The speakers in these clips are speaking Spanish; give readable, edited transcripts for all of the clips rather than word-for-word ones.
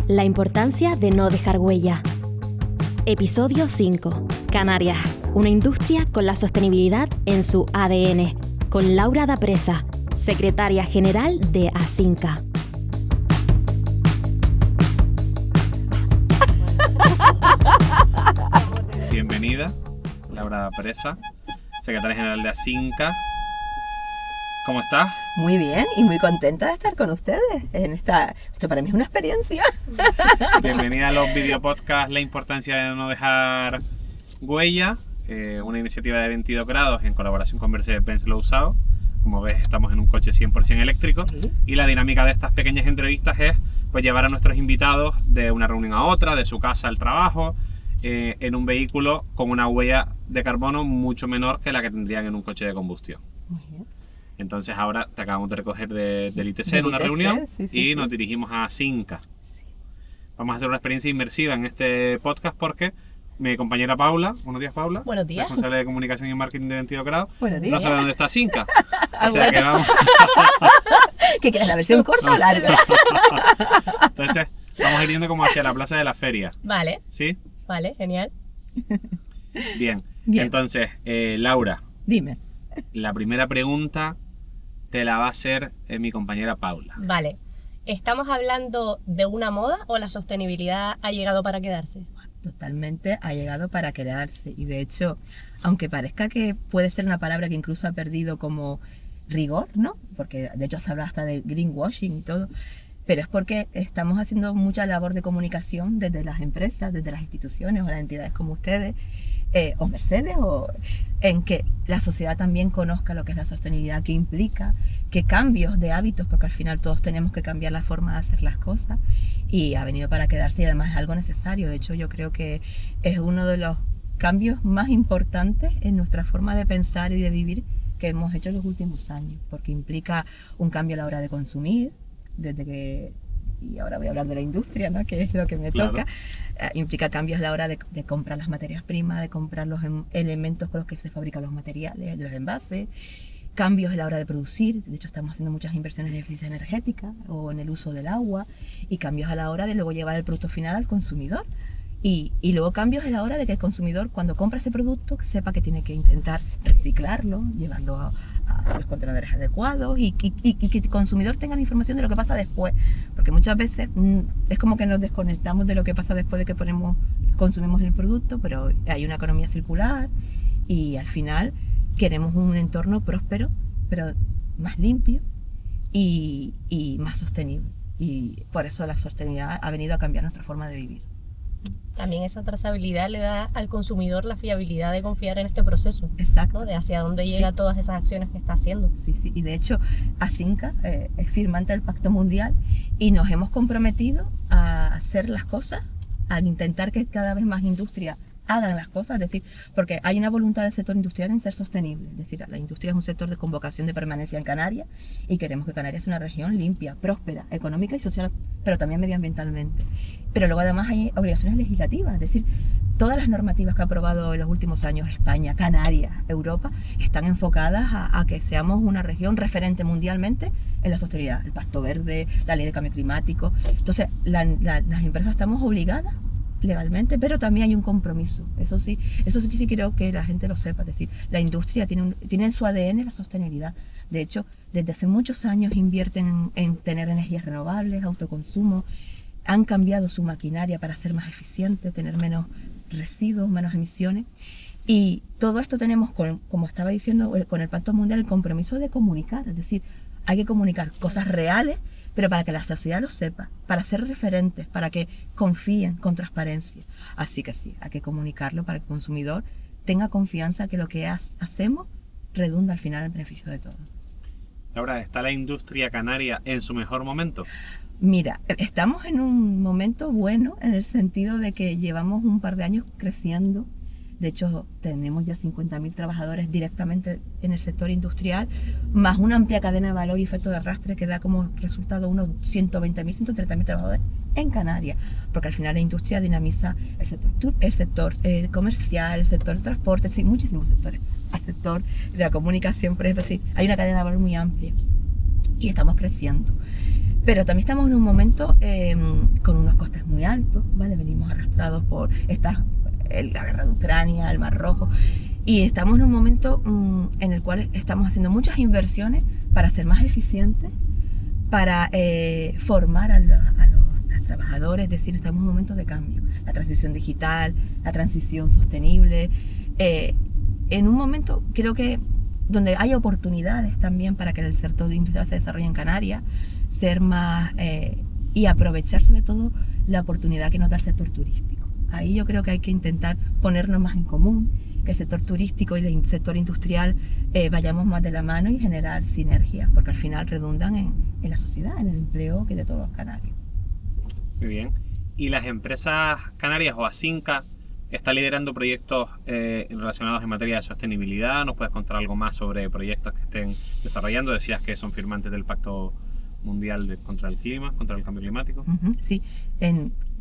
La importancia de no dejar huella. Episodio 5. Canarias, una industria con la sostenibilidad en su ADN, con Laura da Presa, secretaria general de Asinca. Bienvenida, Laura da Presa, secretaria general de Asinca. ¿Cómo estás? Muy bien y muy contenta de estar con ustedes. Esto para mí es una experiencia. Bienvenida a los videopodcasts La importancia de no dejar huella, una iniciativa de 22 grados en colaboración con Mercedes-Benz Lo Usado. Como ves, estamos en un coche 100% eléctrico, sí. Y la dinámica de estas pequeñas entrevistas es pues, llevar a nuestros invitados de una reunión a otra, de su casa al trabajo, en un vehículo con una huella de carbono mucho menor que la que tendrían en un coche de combustión. Muy bien. Entonces ahora te acabamos de recoger del ITC en una reunión y nos dirigimos a Asinca. Sí. Vamos a hacer una experiencia inmersiva en este podcast porque mi compañera Paula, buenos días Paula, buenos días, responsable de comunicación y marketing de 22 grados, buenos días. No sabe dónde está Asinca. O sea que vamos... ¿Qué quieres, la versión corta o larga? Entonces vamos a ir yendo como hacia la plaza de la feria. Vale. ¿Sí? Vale, genial. Bien. Entonces, Laura. Dime. La primera pregunta te la va a hacer mi compañera Paula. Vale. ¿Estamos hablando de una moda o la sostenibilidad ha llegado para quedarse? Totalmente ha llegado para quedarse. Y de hecho, aunque parezca que puede ser una palabra que incluso ha perdido como rigor, ¿no? Porque de hecho se habla hasta de greenwashing y todo. Pero es porque estamos haciendo mucha labor de comunicación desde las empresas, desde las instituciones o las entidades como ustedes, o Mercedes, o en que la sociedad también conozca lo que es la sostenibilidad, qué implica, qué cambios de hábitos, porque al final todos tenemos que cambiar la forma de hacer las cosas y ha venido para quedarse y además es algo necesario. De hecho, yo creo que es uno de los cambios más importantes en nuestra forma de pensar y de vivir que hemos hecho en los últimos años, porque implica un cambio a la hora de consumir, desde que, y ahora voy a hablar de la industria, ¿no? Que es lo que me toca, implica cambios a la hora de comprar las materias primas, de comprar los elementos con los que se fabrican los materiales, los envases, cambios a la hora de producir, de hecho estamos haciendo muchas inversiones en eficiencia energética o en el uso del agua, y cambios a la hora de luego llevar el producto final al consumidor. Y luego cambios a la hora de que el consumidor cuando compra ese producto sepa que tiene que intentar reciclarlo, llevarlo a los contenedores adecuados y que el consumidor tenga la información de lo que pasa después, porque muchas veces es como que nos desconectamos de lo que pasa después de que consumimos el producto, pero hay una economía circular y al final queremos un entorno próspero, pero más limpio y más sostenible, y por eso la sostenibilidad ha venido a cambiar nuestra forma de vivir. También esa trazabilidad le da al consumidor la fiabilidad de confiar en este proceso. Exacto. ¿No? De hacia dónde llega todas esas acciones que está haciendo. Sí, sí. Y de hecho, Asinca es firmante del Pacto Mundial y nos hemos comprometido a hacer las cosas, a intentar que cada vez más industria hagan las cosas, es decir, porque hay una voluntad del sector industrial en ser sostenible, es decir, la industria es un sector con vocación de permanencia en Canarias y queremos que Canarias sea una región limpia, próspera, económica y social, pero también medioambientalmente. Pero luego además hay obligaciones legislativas, es decir, todas las normativas que ha aprobado en los últimos años España, Canarias, Europa, están enfocadas a que seamos una región referente mundialmente en la sostenibilidad, el Pacto Verde, la Ley de Cambio Climático. Entonces, las empresas estamos obligadas legalmente, pero también hay un compromiso. Eso sí quiero que la gente lo sepa. Es decir, la industria tiene en su ADN la sostenibilidad. De hecho, desde hace muchos años invierten en tener energías renovables, autoconsumo, han cambiado su maquinaria para ser más eficiente, tener menos residuos, menos emisiones. Y todo esto tenemos, como estaba diciendo, con el Pacto Mundial, el compromiso de comunicar. Es decir, hay que comunicar cosas reales, pero para que la sociedad lo sepa, para ser referentes, para que confíen con transparencia. Así que sí, hay que comunicarlo para que el consumidor tenga confianza que lo que hacemos redunda al final en beneficio de todos. Ahora, ¿está la industria canaria en su mejor momento? Mira, estamos en un momento bueno en el sentido de que llevamos un par de años creciendo. De hecho, tenemos ya 50.000 trabajadores directamente en el sector industrial, más una amplia cadena de valor y efecto de arrastre que da como resultado unos 120.000, 130.000 trabajadores en Canarias, porque al final la industria dinamiza el sector comercial, el sector del transporte, sí, muchísimos sectores, el sector de la comunicación, pero es decir, hay una cadena de valor muy amplia y estamos creciendo. Pero también estamos en un momento con unos costes alto, ¿vale? Venimos arrastrados por la guerra de Ucrania, el Mar Rojo, y estamos en un momento en el cual estamos haciendo muchas inversiones para ser más eficientes, para formar a los trabajadores, es decir, estamos en un momento de cambio, la transición digital, la transición sostenible, en un momento creo que donde hay oportunidades también para que el sector industrial se desarrolle en Canarias, ser más y aprovechar sobre todo la oportunidad que nos da el sector turístico. Ahí yo creo que hay que intentar ponernos más en común, que el sector turístico y el sector industrial vayamos más de la mano y generar sinergias, porque al final redundan en la sociedad, en el empleo que de todos los canarios. Muy bien. ¿Y las empresas canarias o Asinca está liderando proyectos relacionados en materia de sostenibilidad? ¿Nos puedes contar algo más sobre proyectos que estén desarrollando? Decías que son firmantes del Pacto Mundial contra el Clima, contra el Cambio Climático. Sí,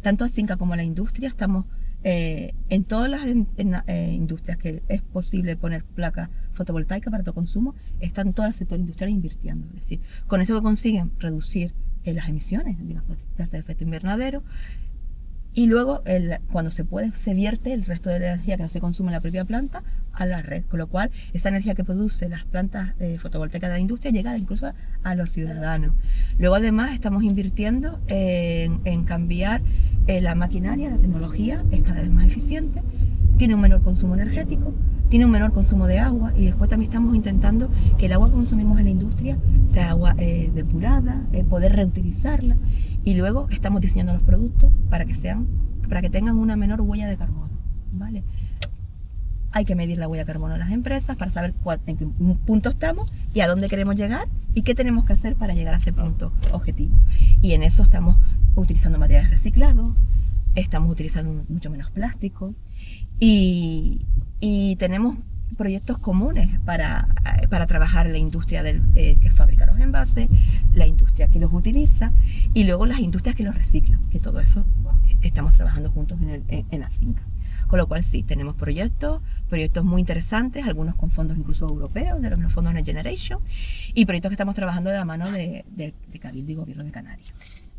tanto Asinca como la industria estamos en todas las industrias que es posible poner placas fotovoltaicas para autoconsumo, están todo el sector industrial invirtiendo. Es decir, con eso que consiguen reducir las emisiones de gases de efecto invernadero, y luego cuando se puede se vierte el resto de la energía que no se consume en la propia planta a la red, con lo cual esa energía que produce las plantas fotovoltaicas de la industria llega incluso a los ciudadanos. Luego además estamos invirtiendo en cambiar la maquinaria, la tecnología es cada vez más eficiente, tiene un menor consumo energético, tiene un menor consumo de agua, y después también estamos intentando que el agua que consumimos en la industria sea agua depurada, poder reutilizarla, y luego estamos diseñando los productos para que tengan una menor huella de carbono, ¿vale? Hay que medir la huella de carbono de las empresas para saber en qué punto estamos y a dónde queremos llegar y qué tenemos que hacer para llegar a ese punto objetivo. Y en eso estamos utilizando materiales reciclados, estamos utilizando mucho menos plástico, y tenemos proyectos comunes para trabajar en la industria que fabrica los envases, la industria que los utiliza y luego las industrias que los reciclan, que todo eso estamos trabajando juntos en Asinca. Con lo cual sí, tenemos proyectos muy interesantes, algunos con fondos incluso europeos, de los fondos Next Generation, y proyectos que estamos trabajando de la mano de Cabildo y Gobierno de Canarias.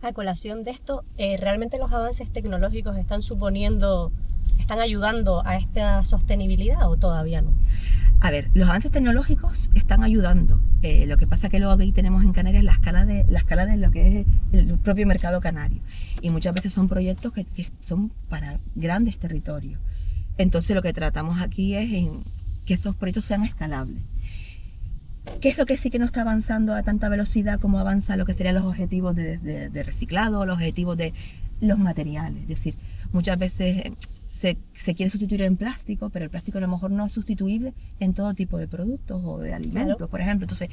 A colación de esto, ¿realmente los avances tecnológicos están ayudando a esta sostenibilidad o todavía no? A ver, los avances tecnológicos están ayudando. Lo que pasa es que luego aquí tenemos en Canarias la escala de lo que es el propio mercado canario. Y muchas veces son proyectos que son para grandes territorios. Entonces lo que tratamos aquí es que esos proyectos sean escalables. ¿Qué es lo que sí que no está avanzando a tanta velocidad como avanza lo que serían los objetivos de reciclado, los objetivos de los materiales? Es decir, muchas veces se quiere sustituir en plástico, pero el plástico a lo mejor no es sustituible en todo tipo de productos o de alimentos, claro, por ejemplo. Entonces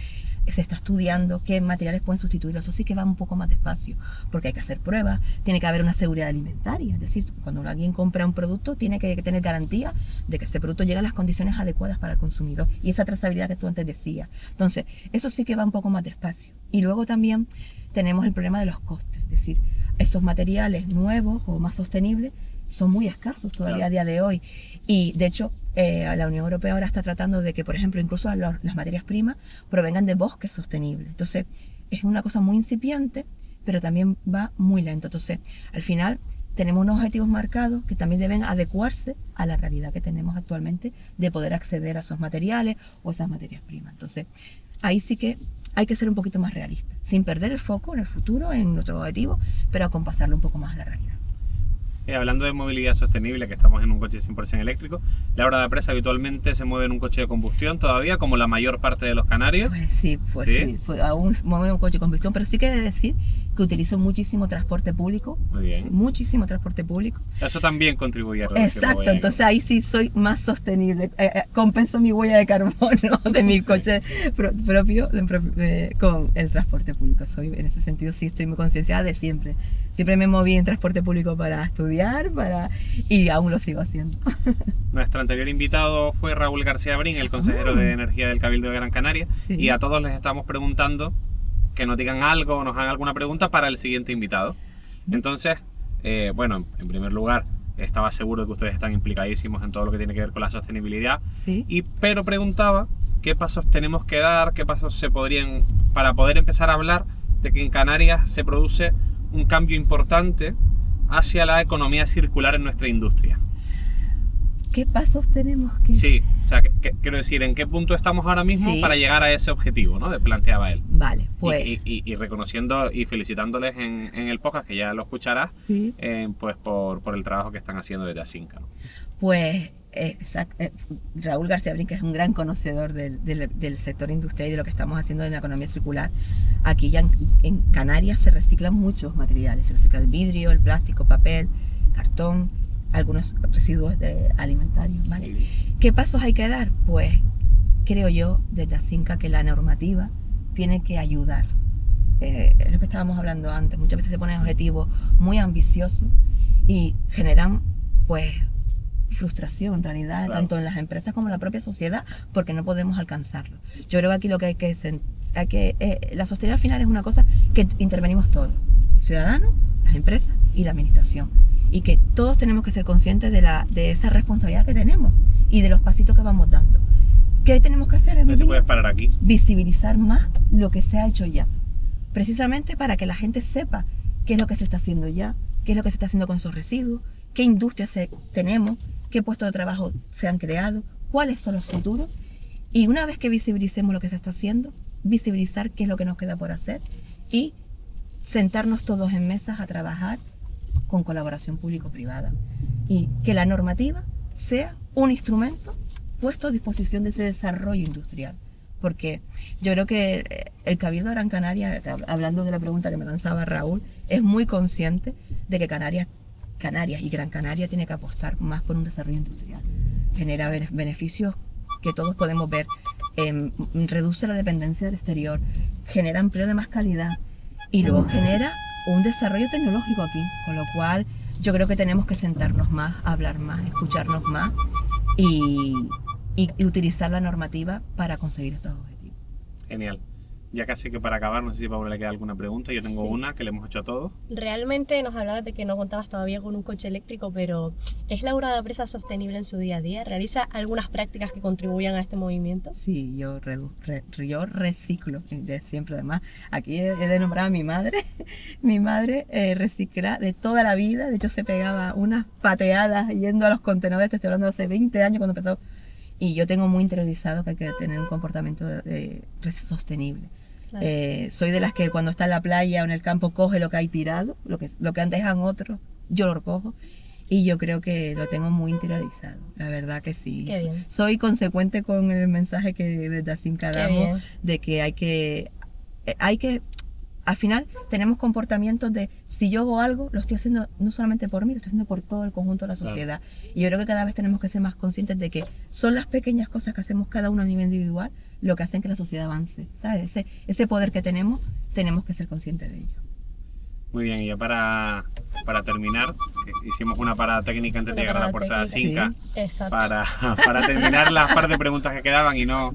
se está estudiando qué materiales pueden sustituirlo. Eso sí que va un poco más despacio, porque hay que hacer pruebas, tiene que haber una seguridad alimentaria. Es decir, cuando alguien compra un producto, tiene que tener garantía de que ese producto llega a las condiciones adecuadas para el consumidor. Y esa trazabilidad que tú antes decías. Entonces, eso sí que va un poco más despacio. Y luego también tenemos el problema de los costes. Es decir, esos materiales nuevos o más sostenibles son muy escasos todavía, claro, a día de hoy. Y de hecho, la Unión Europea ahora está tratando de que, por ejemplo, incluso las materias primas provengan de bosques sostenibles. Entonces, es una cosa muy incipiente, pero también va muy lento. Entonces, al final, tenemos unos objetivos marcados que también deben adecuarse a la realidad que tenemos actualmente de poder acceder a esos materiales o esas materias primas. Entonces, ahí sí que hay que ser un poquito más realista, sin perder el foco en el futuro, en nuestro objetivo, pero acompasarlo un poco más a la realidad. Hablando de movilidad sostenible, que estamos en un coche 100% eléctrico, Laura da Presa habitualmente se mueve en un coche de combustión todavía, como la mayor parte de los canarios. Pues sí, aún mueve un coche de combustión, pero sí que he de decir que utilizo muchísimo transporte público. Muy bien. Muchísimo transporte público. Eso también contribuye a reducir la Exacto, huella. entonces ahí sí soy más sostenible, compenso mi huella de carbono de mi coche propio con el transporte público. En ese sentido sí estoy muy concienciada de siempre. Siempre me moví en transporte público para estudiar y aún lo sigo haciendo. Nuestro anterior invitado fue Raúl García Brin, el consejero de Energía del Cabildo de Gran Canaria, sí, y a todos les estamos preguntando que nos digan algo o nos hagan alguna pregunta para el siguiente invitado. Entonces, bueno, en primer lugar, estaba seguro de que ustedes están implicadísimos en todo lo que tiene que ver con la sostenibilidad, ¿sí? Pero preguntaba qué pasos tenemos que dar, qué pasos se podrían para poder empezar a hablar de que en Canarias se produce un cambio importante hacia la economía circular en nuestra industria? ¿Qué pasos tenemos que...? Sí, o sea, quiero decir, ¿en qué punto estamos ahora mismo Sí. para llegar a ese objetivo, ¿no? Planteaba él. Vale, pues... Y reconociendo y felicitándoles en el podcast, que ya lo escucharás, Sí. pues por el trabajo que están haciendo desde Asinca, ¿no? Pues Raúl García Brin, que es un gran conocedor del sector industrial y de lo que estamos haciendo en la economía circular, aquí ya en Canarias se reciclan muchos materiales, se recicla el vidrio, el plástico, papel, cartón, algunos residuos alimentarios, ¿vale? ¿Qué pasos hay que dar? Pues creo yo desde Asinca que la normativa tiene que ayudar. Es lo que estábamos hablando antes, muchas veces se ponen objetivos muy ambiciosos y generan pues frustración en realidad, Claro. tanto en las empresas como en la propia sociedad, porque no podemos alcanzarlo. Yo creo que aquí lo que hay que la sostenibilidad al final es una cosa que intervenimos todos, el ciudadano, las empresas y la administración, y que todos tenemos que ser conscientes de esa responsabilidad que tenemos y de los pasitos que vamos dando. ¿Qué tenemos que hacer? A ver si puedes parar aquí. Visibilizar más lo que se ha hecho ya, precisamente para que la gente sepa qué es lo que se está haciendo ya, qué es lo que se está haciendo con esos residuos, qué industrias tenemos, qué puestos de trabajo se han creado, cuáles son los futuros, y una vez que visibilicemos lo que se está haciendo, visibilizar qué es lo que nos queda por hacer y sentarnos todos en mesas a trabajar con colaboración público-privada y que la normativa sea un instrumento puesto a disposición de ese desarrollo industrial. Porque yo creo que el Cabildo de Gran Canaria, hablando de la pregunta que me lanzaba Raúl, es muy consciente de que Canarias y Gran Canaria tiene que apostar más por un desarrollo industrial. Genera beneficios que todos podemos ver, reduce la dependencia del exterior, genera empleo de más calidad y luego genera un desarrollo tecnológico aquí, con lo cual yo creo que tenemos que sentarnos más, hablar más, escucharnos más y utilizar la normativa para conseguir estos objetivos. Genial. Ya casi que para acabar, no sé si a Paula le queda alguna pregunta. Yo tengo Sí. una que le hemos hecho a todos. Realmente nos hablabas de que no contabas todavía con un coche eléctrico, pero ¿es Laura Dapresa sostenible en su día a día? ¿Realiza algunas prácticas que contribuyan a este movimiento? Sí, yo reciclo de siempre. Además, aquí he de nombrar a mi madre. Mi madre recicla de toda la vida. De hecho, se pegaba unas pateadas yendo a los contenedores. Te estoy hablando de hace 20 años cuando empezó. Y yo tengo muy interiorizado que hay que tener un comportamiento sostenible. Claro. Soy de las que cuando está en la playa o en el campo coge lo que hay tirado, lo que antes dejan otros, yo lo recojo. Y yo creo que lo tengo muy interiorizado, la verdad que sí. Qué bien. Soy consecuente con el mensaje que desde Asinca Qué damos, bien. de que hay que, al final tenemos comportamientos de, si yo hago algo, lo estoy haciendo no solamente por mí, lo estoy haciendo por todo el conjunto de la Claro. sociedad. Y yo creo que cada vez tenemos que ser más conscientes de que son las pequeñas cosas que hacemos cada uno a nivel individual lo que hacen que la sociedad avance, ¿sabes? Ese poder que tenemos que ser conscientes de ello. Muy bien, y ya para terminar, que hicimos una parada técnica antes de Una llegar a la parada puerta de técnica. Asinca, Exacto. para terminar las par de preguntas que quedaban y no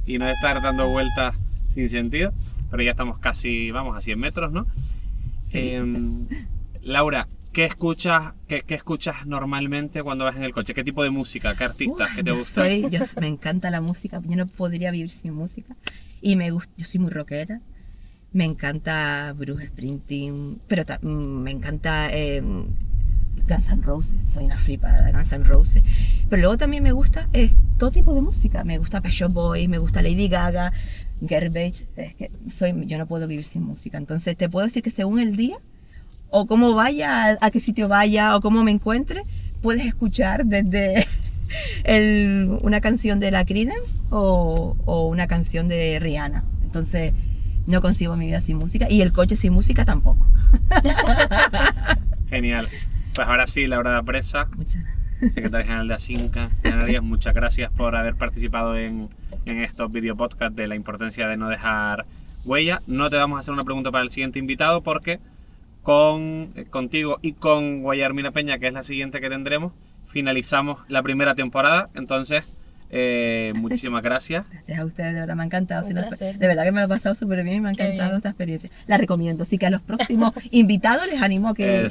estar dando vueltas sin sentido. Pero ya estamos casi, vamos, a 100 metros, ¿no? Sí. Laura, ¿qué escuchas normalmente cuando vas en el coche? ¿Qué tipo de música? ¿Qué artistas? ¿Qué te gusta? Me encanta la música, yo no podría vivir sin música. Y yo soy muy rockera. Me encanta Bruce Springsteen, pero me encanta Guns N' Roses, soy una flipada de Guns N' Roses. Pero luego también me gusta todo tipo de música. Me gusta Pet Shop Boys, me gusta Lady Gaga, Garbage. Es que yo no puedo vivir sin música. Entonces te puedo decir que según el día, o cómo vaya, a qué sitio vaya, o cómo me encuentre, puedes escuchar desde una canción de la Creedence o una canción de Rihanna. Entonces no concibo mi vida sin música y el coche sin música tampoco. Genial. Pues ahora sí, Laura Dapresa, Muchas secretaria general de Asinca Canarias, muchas gracias por haber participado en estos video podcasts de la importancia de no dejar huella. No te vamos a hacer una pregunta para el siguiente invitado porque contigo y con Guayarmina Peña, que es la siguiente que tendremos, finalizamos la primera temporada. Entonces, muchísimas gracias. gracias a ustedes, de verdad me ha encantado. Un placer. De verdad que me lo he pasado súper bien y me ha Qué encantado bien. esta experiencia. La recomiendo, así que a los próximos invitados les animo a que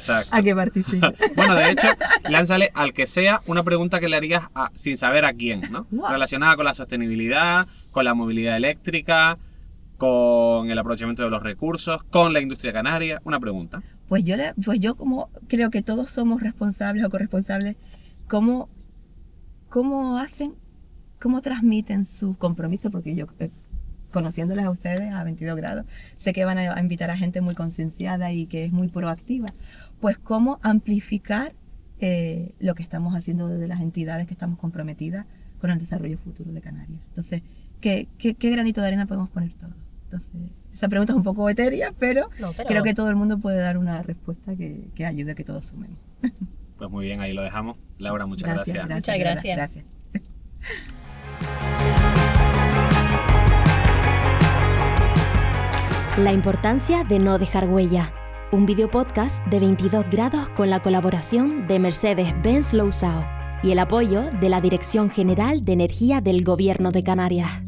participen. Bueno, de hecho, lánzale al que sea una pregunta que le harías sin saber a quién, ¿no? Wow. Relacionada con la sostenibilidad, con la movilidad eléctrica, con el aprovechamiento de los recursos, con la industria canaria. Una pregunta. Pues yo como creo que todos somos responsables o corresponsables, ¿cómo transmiten su compromiso? Porque yo, conociéndoles a ustedes a 22 grados, sé que van a invitar a gente muy concienciada y que es muy proactiva. Pues cómo amplificar lo que estamos haciendo desde las entidades que estamos comprometidas con el desarrollo futuro de Canarias. Entonces, ¿qué granito de arena podemos poner todos? Entonces, esa pregunta es un poco etérea, pero creo que todo el mundo puede dar una respuesta que ayude a que todos sumemos. Pues muy bien, ahí lo dejamos. Laura, muchas gracias. Muchas gracias. Gracias. La importancia de no dejar huella. Un videopodcast de 22 grados con la colaboración de Mercedes-Benz Lousao y el apoyo de la Dirección General de Energía del Gobierno de Canarias.